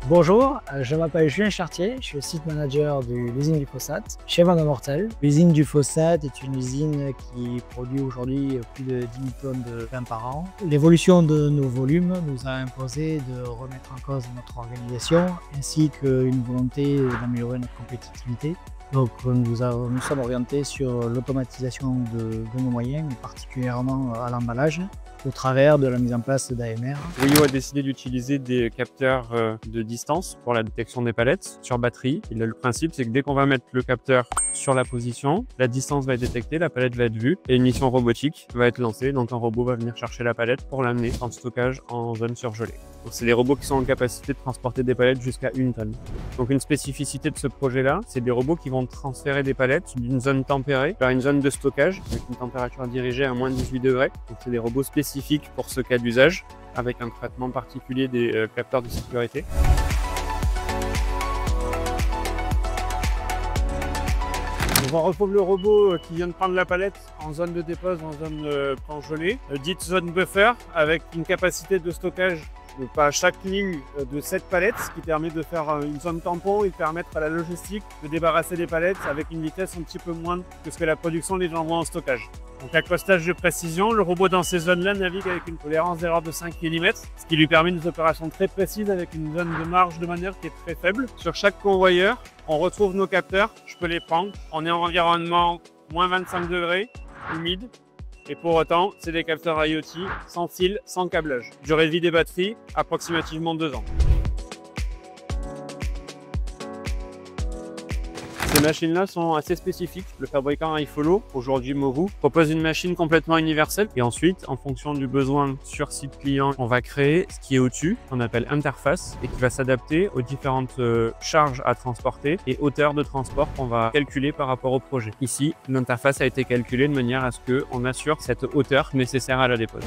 Bonjour, je m'appelle Julien Chartier, je suis site manager de l'usine du Phosphate chez Van Mortel. L'usine du Phosphate est une usine qui produit aujourd'hui plus de 10 000 tonnes de pain par an. L'évolution de nos volumes nous a imposé de remettre en cause notre organisation ainsi qu'une volonté d'améliorer notre compétitivité. Donc nous sommes orientés sur l'automatisation de nos moyens, particulièrement à l'emballage, au travers de la mise en place d'AMR. Rio a décidé d'utiliser des capteurs de distance pour la détection des palettes sur batterie. Et là, le principe, c'est que dès qu'on va mettre le capteur sur la position, la distance va être détectée, la palette va être vue et une mission robotique va être lancée. Donc un robot va venir chercher la palette pour l'amener en stockage en zone surgelée. Donc c'est des robots qui sont en capacité de transporter des palettes jusqu'à 1 tonne. Donc une spécificité de ce projet-là, c'est des robots qui vont transférer des palettes d'une zone tempérée vers une zone de stockage avec une température dirigée à moins de 18 degrés. Donc c'est des robots spécifiques pour ce cas d'usage avec un traitement particulier des capteurs de sécurité. On retrouve le robot qui vient de prendre la palette en zone de dépose, en zone congelée, dite zone buffer, avec une capacité de stockage à chaque ligne de 7 palettes, ce qui permet de faire une zone tampon et de permettre à la logistique de débarrasser des palettes avec une vitesse un petit peu moindre que ce que la production les envoie en stockage. Donc accostage de précision, le robot dans ces zones-là navigue avec une tolérance d'erreur de 5 mm, ce qui lui permet des opérations très précises avec une zone de marge de manœuvre qui est très faible. Sur chaque convoyeur, on retrouve nos capteurs, je peux les prendre. On est en environnement moins 25 degrés, humide. Et pour autant, c'est des capteurs IoT, sans fil, sans câblage. Durée de vie des batteries, approximativement 2 ans. Ces machines-là sont assez spécifiques. Le fabricant iFollow, aujourd'hui Movu, propose une machine complètement universelle. Et ensuite, en fonction du besoin sur site client, on va créer ce qui est au-dessus, qu'on appelle interface, et qui va s'adapter aux différentes charges à transporter et hauteurs de transport qu'on va calculer par rapport au projet. Ici, l'interface a été calculée de manière à ce qu'on assure cette hauteur nécessaire à la dépose.